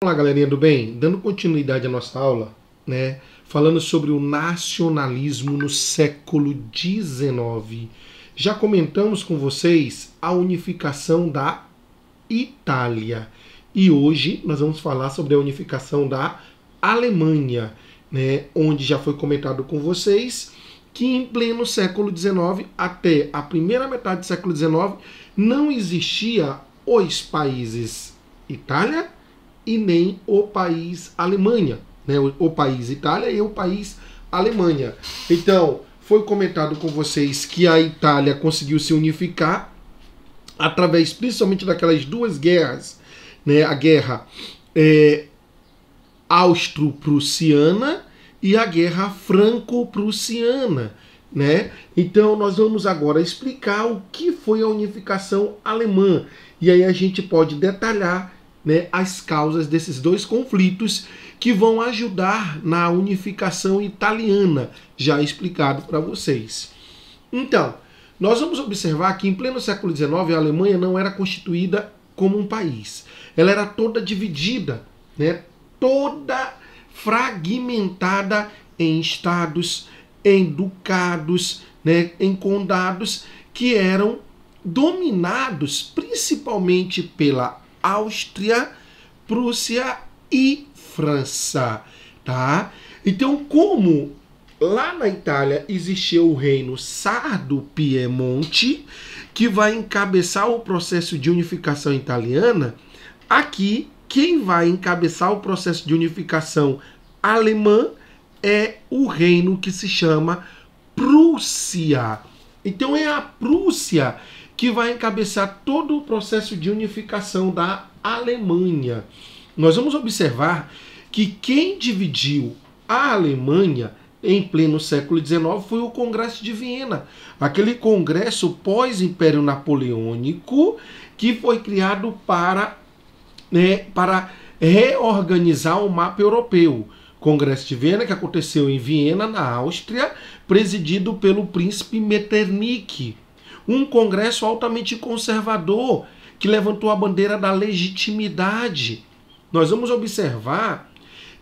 Olá, galerinha do bem, dando continuidade à nossa aula, falando sobre o nacionalismo no século XIX. Já comentamos com vocês a unificação da Itália e hoje nós vamos falar sobre a unificação da Alemanha, onde já foi comentado com vocês que em pleno século XIX, até a primeira metade do século XIX, não existia os países Itália e nem o país Alemanha, o país Itália e o país Alemanha. Então, foi comentado com vocês que a Itália conseguiu se unificar através principalmente daquelas duas guerras, a guerra austro-prussiana e a guerra franco-prussiana. Então, nós vamos agora explicar o que foi a unificação alemã. E aí a gente pode detalhar as causas desses dois conflitos que vão ajudar na unificação italiana, já explicado para vocês. Então, nós vamos observar que em pleno século XIX a Alemanha não era constituída como um país. Ela era toda dividida, toda fragmentada em estados, em ducados, em condados que eram dominados principalmente pela Áustria, Prússia e França, tá? Então, como lá na Itália existia o reino Sardo-Piemonte, que vai encabeçar o processo de unificação italiana, aqui quem vai encabeçar o processo de unificação alemã é o reino que se chama Prússia. Então é a Prússia que vai encabeçar todo o processo de unificação da Alemanha. Nós vamos observar que quem dividiu a Alemanha em pleno século XIX foi o Congresso de Viena, aquele congresso pós-Império Napoleônico que foi criado para reorganizar o mapa europeu. Congresso de Viena, que aconteceu em Viena, na Áustria, presidido pelo príncipe Metternich. Um congresso altamente conservador que levantou a bandeira da legitimidade. Nós vamos observar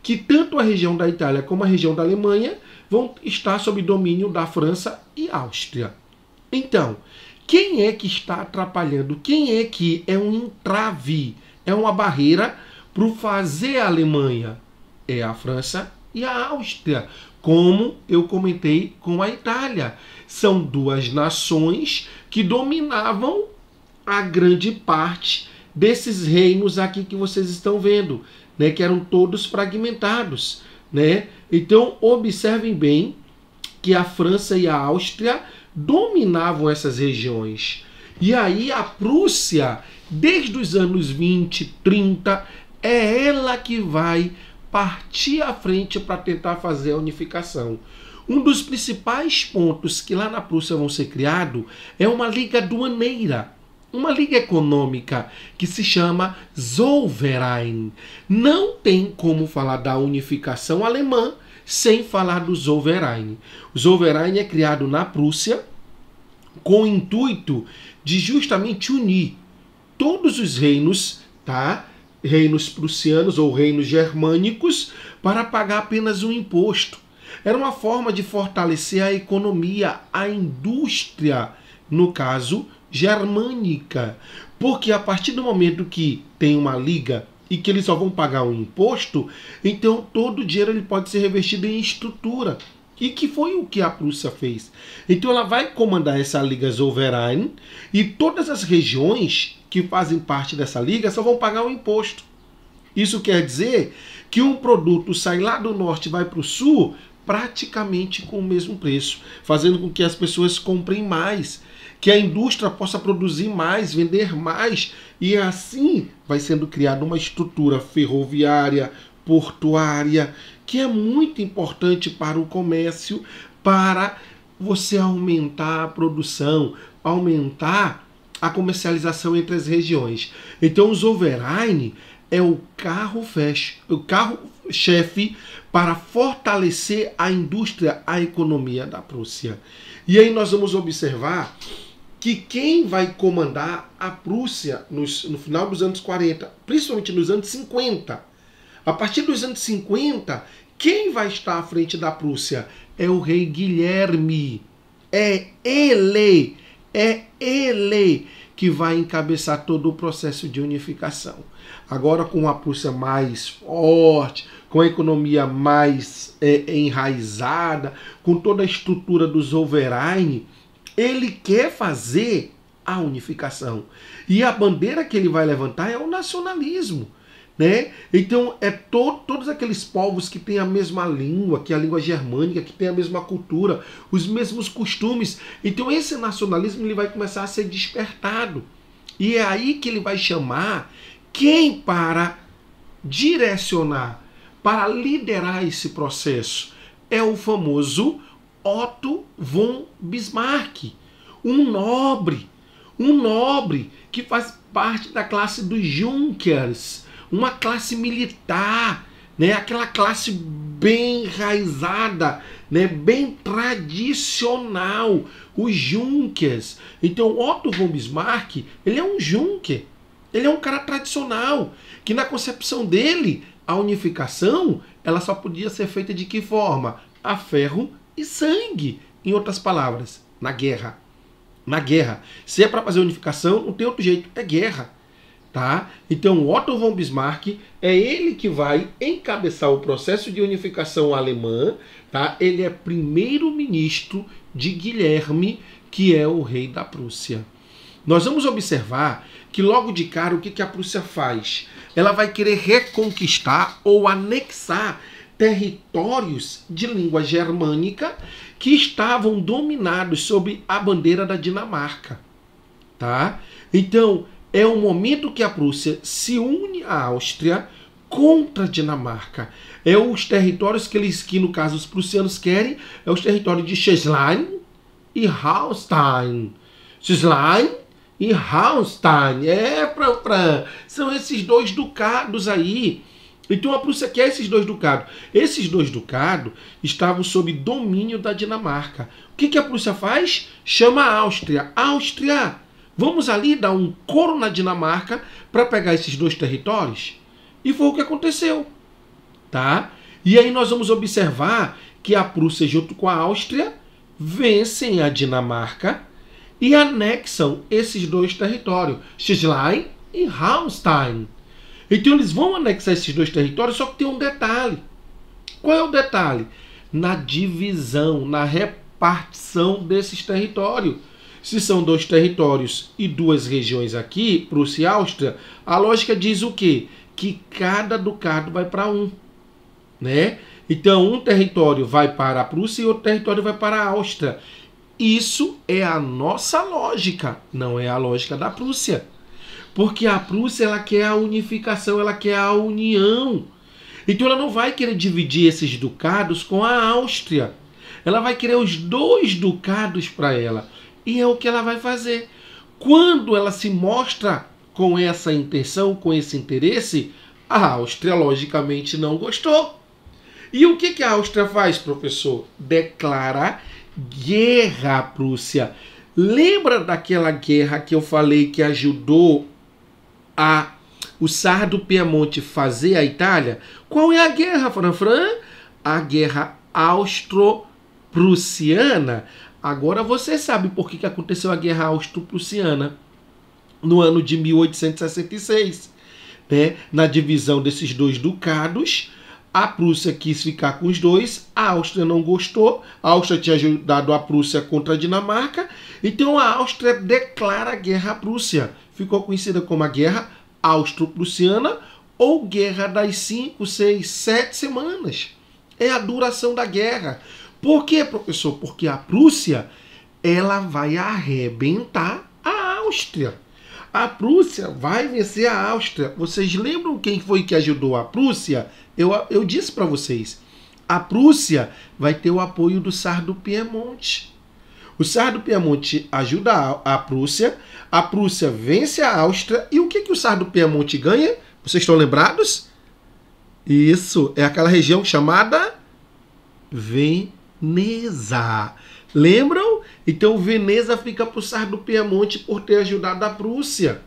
que tanto a região da Itália como a região da Alemanha vão estar sob domínio da França e Áustria. Então, quem é que está atrapalhando? Quem é que é um entrave? É uma barreira para o fazer a Alemanha? É a França e a Áustria, como eu comentei com a Itália. São duas nações que dominavam a grande parte desses reinos aqui que vocês estão vendo, que eram todos fragmentados. Então, observem bem que a França e a Áustria dominavam essas regiões. E aí a Prússia, desde os anos 20, 30, é ela que vai partir à frente para tentar fazer a unificação. Um dos principais pontos que lá na Prússia vão ser criados é uma liga aduaneira, uma liga econômica que se chama Zollverein. Não tem como falar da unificação alemã sem falar do Zollverein. O Zollverein é criado na Prússia com o intuito de justamente unir todos os reinos, reinos prussianos ou reinos germânicos, para pagar apenas um imposto. Era uma forma de fortalecer a economia, a indústria, no caso, germânica. Porque a partir do momento que tem uma liga e que eles só vão pagar um imposto, então todo o dinheiro ele pode ser revestido em estrutura. E que foi o que a Prússia fez. Então ela vai comandar essa liga Zollverein e todas as regiões que fazem parte dessa liga só vão pagar um imposto. Isso quer dizer que um produto sai lá do norte e vai para o sul praticamente com o mesmo preço, fazendo com que as pessoas comprem mais, que a indústria possa produzir mais, vender mais, e assim vai sendo criada uma estrutura ferroviária, portuária, que é muito importante para o comércio, para você aumentar a produção, aumentar a comercialização entre as regiões. Então o Zollverein é o carro-chefe para fortalecer a indústria, a economia da Prússia. E aí nós vamos observar que quem vai comandar a Prússia no final dos anos 40, principalmente nos anos 50, A partir dos anos 50, quem vai estar à frente da Prússia? É o rei Guilherme. É ele que vai encabeçar todo o processo de unificação. Agora, com a Prússia mais forte, com a economia mais enraizada, com toda a estrutura do Zollverein, ele quer fazer a unificação. E a bandeira que ele vai levantar é o nacionalismo. Né? Então, todos aqueles povos que têm a mesma língua, que é a língua germânica, que têm a mesma cultura, os mesmos costumes. Então, esse nacionalismo ele vai começar a ser despertado. E é aí que ele vai chamar quem para direcionar, para liderar esse processo. É o famoso Otto von Bismarck, um nobre que faz parte da classe dos Junkers, uma classe militar, né? Aquela classe bem enraizada, né? Bem tradicional, os Junkers. Então, Otto von Bismarck, ele é um Junker, ele é um cara tradicional, que na concepção dele, a unificação, ela só podia ser feita de que forma? A ferro e sangue, em outras palavras, na guerra. Na guerra. Se é para fazer unificação, não tem outro jeito, é guerra. Tá? Então, Otto von Bismarck é ele que vai encabeçar o processo de unificação alemã. Tá? Ele é primeiro-ministro de Guilherme, que é o rei da Prússia. Nós vamos observar que logo de cara o que a Prússia faz? Ela vai querer reconquistar ou anexar territórios de língua germânica que estavam dominados sob a bandeira da Dinamarca. Tá? Então, é o momento que a Prússia se une à Áustria contra a Dinamarca. É os territórios que no caso os prussianos querem, é os territórios de Schleswig e Holstein. Schleswig e Holstein. São esses dois ducados aí. Então a Prússia quer esses dois ducados. Esses dois ducados estavam sob domínio da Dinamarca. O que a Prússia faz? Chama a Áustria. Áustria, vamos ali dar um coro na Dinamarca para pegar esses dois territórios? E foi o que aconteceu. Tá? E aí nós vamos observar que a Prússia, junto com a Áustria, vencem a Dinamarca e anexam esses dois territórios, Schleswig e Holstein. Então eles vão anexar esses dois territórios, só que tem um detalhe. Qual é o detalhe? Na divisão, na repartição desses territórios. Se são dois territórios e duas regiões aqui, Prússia e Áustria, a lógica diz o quê? Que cada ducado vai para um. Né? Então um território vai para a Prússia e outro território vai para a Áustria. Isso é a nossa lógica, não é a lógica da Prússia. Porque a Prússia ela quer a unificação, ela quer a união. Então ela não vai querer dividir esses ducados com a Áustria. Ela vai querer os dois ducados para ela. E é o que ela vai fazer. Quando ela se mostra com essa intenção, com esse interesse, a Áustria logicamente não gostou. E o que a Áustria faz, professor? Declara guerra à Prússia. Lembra daquela guerra que eu falei que ajudou o Czar do Piemonte fazer a Itália? Qual é a guerra, Franfran? A guerra austro-prussiana. Agora você sabe por que aconteceu a guerra austro-prussiana no ano de 1866. Né? Na divisão desses dois ducados, a Prússia quis ficar com os dois, a Áustria não gostou, a Áustria tinha ajudado a Prússia contra a Dinamarca, então a Áustria declara guerra à Prússia. Ficou conhecida como a Guerra Austro-Prussiana ou Guerra das 5, 6, 7 semanas. É a duração da guerra. Por quê, professor? Porque a Prússia ela vai arrebentar a Áustria. A Prússia vai vencer a Áustria. Vocês lembram quem foi que ajudou a Prússia? Eu disse para vocês. A Prússia vai ter o apoio do Czar do Piemonte. O Czar do Piemonte ajuda a Prússia vence a Áustria. E o que o Czar do Piemonte ganha? Vocês estão lembrados? Isso, é aquela região chamada Veneza. Lembram? Então Veneza fica para o Czar do Piemonte por ter ajudado a Prússia.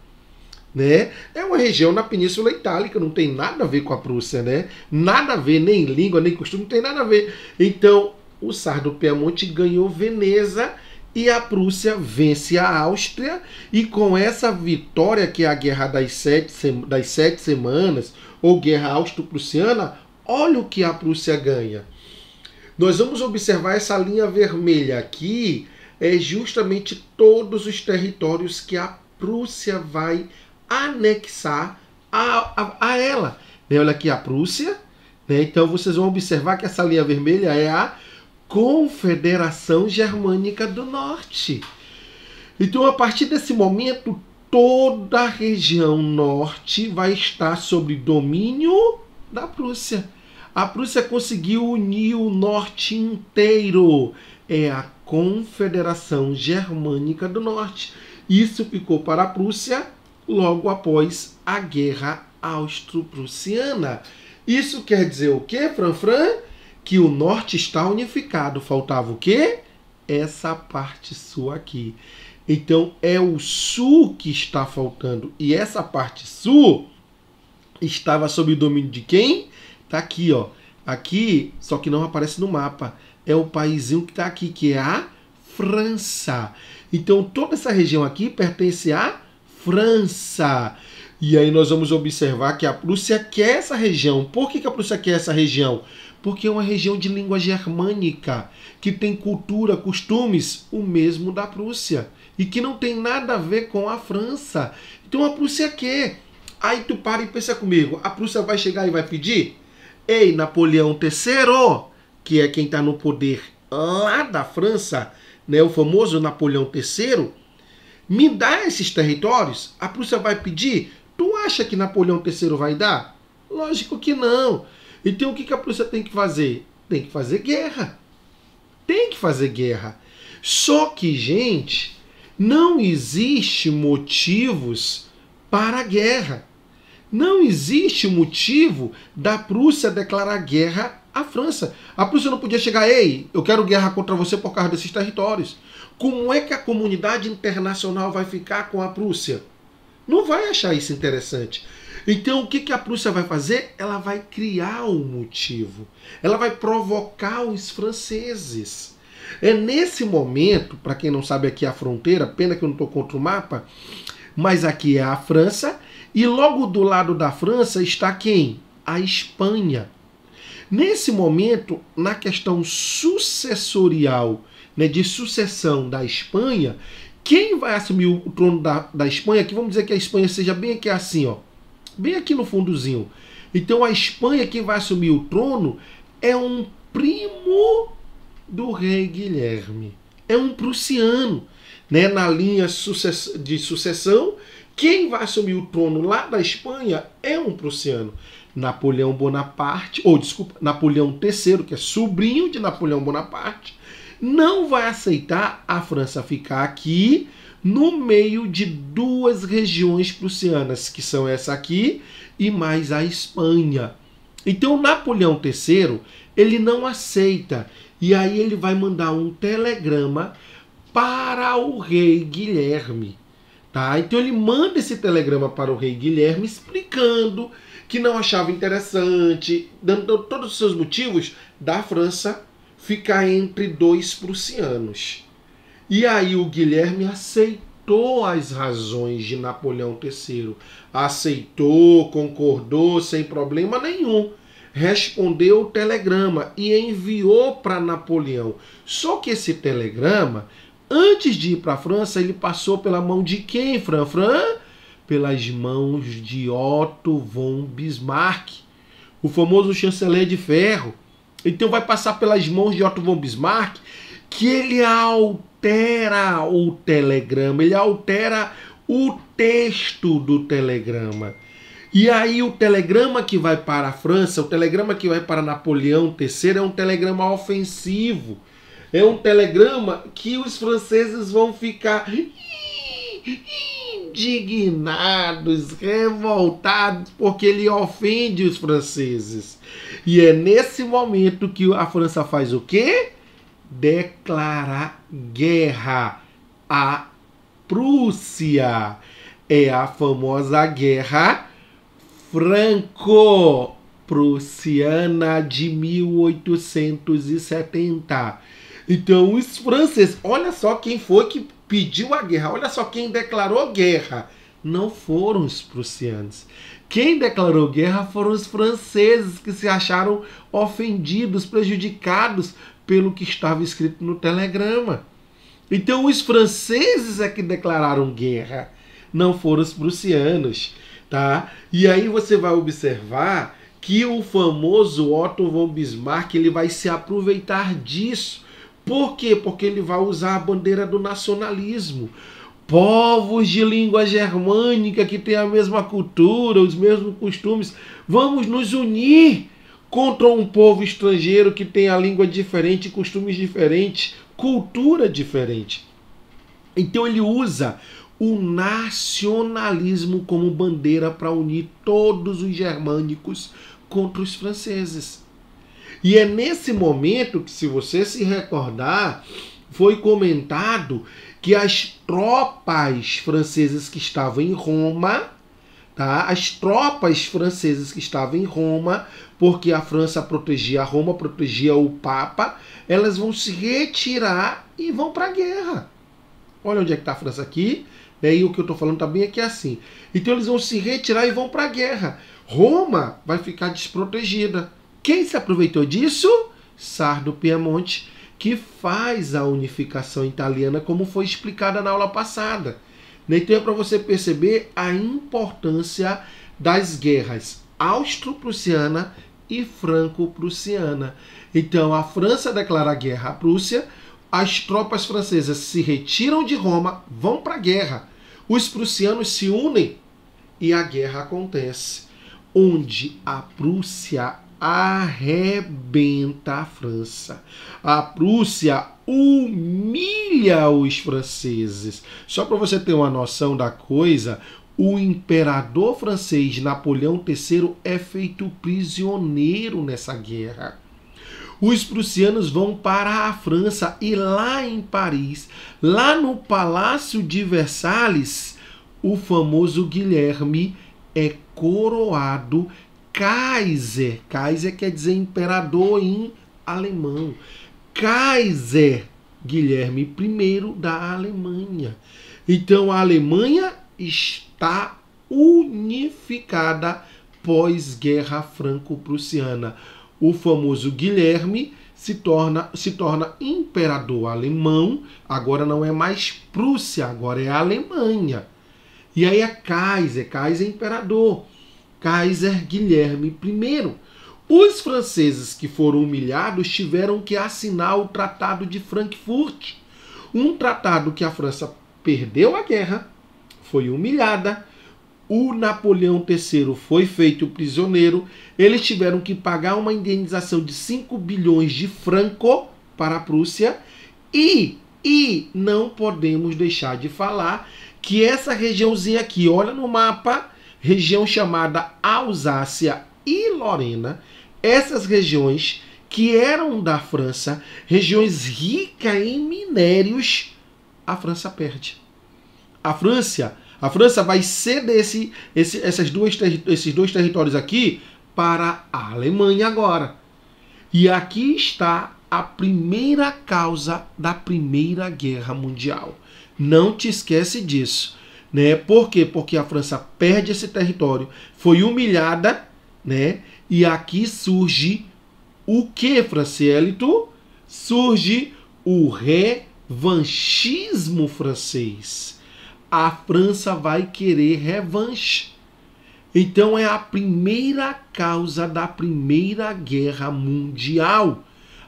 né? É uma região na Península Itálica, não tem nada a ver com a Prússia, né? Nada a ver, nem língua, nem costume, não tem nada a ver. Então, o Czar do Piemonte ganhou Veneza e a Prússia vence a Áustria, e com essa vitória, que é a Guerra das Sete Semanas, ou Guerra Austro-Prussiana, olha o que a Prússia ganha. Nós vamos observar essa linha vermelha aqui, é justamente todos os territórios que a Prússia vai anexar a ela. Olha aqui a Prússia, né? Então vocês vão observar que essa linha vermelha é a Confederação Germânica do Norte. Então, a partir desse momento, toda a região norte vai estar sob domínio da Prússia. A Prússia conseguiu unir o norte inteiro. É a Confederação Germânica do Norte. Isso ficou para a Prússia logo após a Guerra Austro-Prussiana. Isso quer dizer o quê, Franfran? Que o norte está unificado. Faltava o quê? Essa parte sul aqui. Então, é o sul que está faltando. E essa parte sul estava sob o domínio de quem? Tá aqui, ó. Aqui, só que não aparece no mapa. É o paizinho que está aqui, que é a França. Então, toda essa região aqui pertence à França. E aí nós vamos observar que a Prússia quer essa região. Por que a Prússia quer essa região? Porque é uma região de língua germânica, que tem cultura, costumes, o mesmo da Prússia, e que não tem nada a ver com a França. Então a Prússia quer. Aí tu para e pensa comigo, a Prússia vai chegar e vai pedir? Ei, Napoleão III, que é quem está no poder lá da França, né, o famoso Napoleão III, me dá esses territórios? A Prússia vai pedir? Tu acha que Napoleão III vai dar? Lógico que não. Então o que a Prússia tem que fazer? Tem que fazer guerra. Tem que fazer guerra. Só que, gente, não existe motivos para a guerra. Não existe motivo da Prússia declarar guerra à França. A Prússia não podia chegar, ei, eu quero guerra contra você por causa desses territórios. Como é que a comunidade internacional vai ficar com a Prússia? Não vai achar isso interessante. Então, o que a Prússia vai fazer? Ela vai criar um motivo. Ela vai provocar os franceses. É nesse momento, para quem não sabe, aqui é a fronteira, pena que eu não estou contra o mapa, mas aqui é a França, e logo do lado da França está quem? A Espanha. Nesse momento, na questão sucessorial, né, de sucessão da Espanha, quem vai assumir o trono da Espanha, que vamos dizer que a Espanha seja bem aqui assim, ó, bem aqui no fundozinho. Então a Espanha, quem vai assumir o trono, é um primo do rei Guilherme. É um prussiano, né? Na linha de sucessão, quem vai assumir o trono lá da Espanha é um prussiano. Napoleão Bonaparte, ou desculpa, Napoleão III, que é sobrinho de Napoleão Bonaparte, não vai aceitar a França ficar aqui no meio de duas regiões prussianas, que são essa aqui e mais a Espanha. Então Napoleão III, ele não aceita, e aí ele vai mandar um telegrama para o rei Guilherme. Tá? Então ele manda esse telegrama para o rei Guilherme explicando que não achava interessante, dando todos os seus motivos da França ficar entre dois prussianos. E aí o Guilherme aceitou as razões de Napoleão III. Aceitou, concordou, sem problema nenhum. Respondeu o telegrama e enviou para Napoleão. Só que esse telegrama, antes de ir para a França, ele passou pela mão de quem, Fran? Pelas mãos de Otto von Bismarck, o famoso chanceler de ferro. Então vai passar pelas mãos de Otto von Bismarck, que ele altera o telegrama, ele altera o texto do telegrama. E aí o telegrama que vai para a França, o telegrama que vai para Napoleão III é um telegrama ofensivo. É um telegrama que os franceses vão ficar indignados, revoltados, porque ele ofende os franceses. E é nesse momento que a França faz o quê? Declarar guerra à Prússia. É a famosa Guerra Franco-Prussiana de 1870. Então, os franceses, olha só quem foi que pediu a guerra, olha só quem declarou guerra. Não foram os prussianos. Quem declarou guerra foram os franceses, que se acharam ofendidos, prejudicados pelo que estava escrito no telegrama. Então, os franceses é que declararam guerra, não foram os prussianos, tá? E aí você vai observar que o famoso Otto von Bismarck, ele vai se aproveitar disso. Por quê? Porque ele vai usar a bandeira do nacionalismo. Povos de língua germânica que têm a mesma cultura, os mesmos costumes, vamos nos unir contra um povo estrangeiro que tem a língua diferente, costumes diferentes, cultura diferente. Então ele usa o nacionalismo como bandeira para unir todos os germânicos contra os franceses. E é nesse momento que, se você se recordar, foi comentado que as tropas francesas que estavam em Roma, tá? As tropas francesas que estavam em Roma, porque a França protegia Roma, protegia o Papa, elas vão se retirar e vão para a guerra. Olha onde é que está a França aqui. Daí o que eu estou falando também é que é assim. Então eles vão se retirar e vão para a guerra. Roma vai ficar desprotegida. Quem se aproveitou disso? Sardo Piemonte, que faz a unificação italiana, como foi explicada na aula passada. Então é para você perceber a importância das guerras austro-prussiana e franco-prussiana. Então a França declara guerra à Prússia, as tropas francesas se retiram de Roma, vão para a guerra. Os prussianos se unem e a guerra acontece, onde a Prússia arrebenta a França. A Prússia humilha os franceses. Só para você ter uma noção da coisa, o imperador francês Napoleão III é feito prisioneiro nessa guerra. Os prussianos vão para a França e lá em Paris, lá no Palácio de Versalhes, o famoso Guilherme é coroado Kaiser. Kaiser quer dizer imperador em alemão. Kaiser Guilherme I da Alemanha. Então a Alemanha está unificada pós-guerra franco-prussiana. O famoso Guilherme se torna imperador alemão, agora não é mais Prússia, agora é a Alemanha. E aí é Kaiser imperador, Kaiser Guilherme I. Os franceses que foram humilhados tiveram que assinar o Tratado de Frankfurt, um tratado que a França perdeu a guerra, foi humilhada, o Napoleão III foi feito prisioneiro, eles tiveram que pagar uma indenização de 5 bilhões de franco para a Prússia e não podemos deixar de falar que essa regiãozinha aqui, olha no mapa, região chamada Alsácia e Lorena, essas regiões que eram da França, regiões ricas em minérios, a França perde. A França vai ceder esses dois territórios aqui para a Alemanha agora. E aqui está a primeira causa da Primeira Guerra Mundial. Não te esquece disso, né? Por quê? Porque a França perde esse território, foi humilhada, né? E aqui surge o que, Francielito? Surge o revanchismo francês. A França vai querer revanche. Então é a primeira causa da Primeira Guerra Mundial.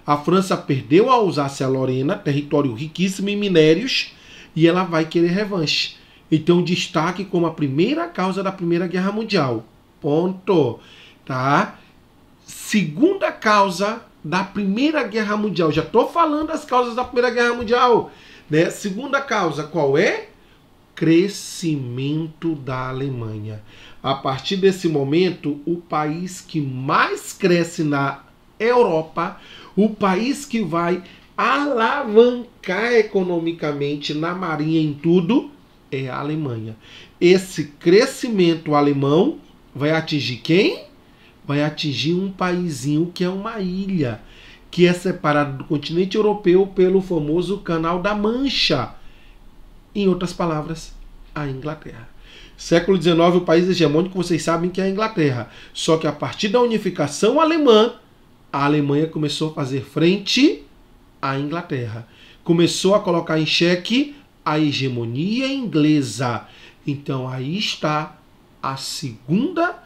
A França perdeu a Alsácia-Lorena, território riquíssimo em minérios, e ela vai querer revanche. Então destaque como a primeira causa da Primeira Guerra Mundial. Ponto. Tá? Segunda causa da Primeira Guerra Mundial. Já estou falando das causas da Primeira Guerra Mundial, né? Segunda causa, qual é? Crescimento da Alemanha. A partir desse momento, o país que mais cresce na Europa, o país que vai alavancar economicamente, na marinha, em tudo, é a Alemanha. Esse crescimento alemão vai atingir quem? Vai atingir um paizinho que é uma ilha, que é separado do continente europeu pelo famoso Canal da Mancha. Em outras palavras, a Inglaterra. Século XIX, o país hegemônico, vocês sabem que é a Inglaterra. Só que a partir da unificação alemã, a Alemanha começou a fazer frente à Inglaterra. Começou a colocar em xeque a hegemonia inglesa. Então aí está a segunda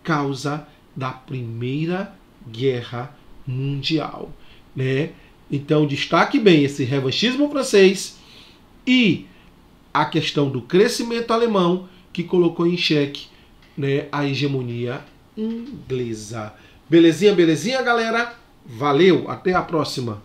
causa da Primeira Guerra Mundial, né? Então destaque bem esse revanchismo francês e a questão do crescimento alemão que colocou em xeque, né, a hegemonia inglesa. Belezinha, belezinha, galera? Valeu, até a próxima!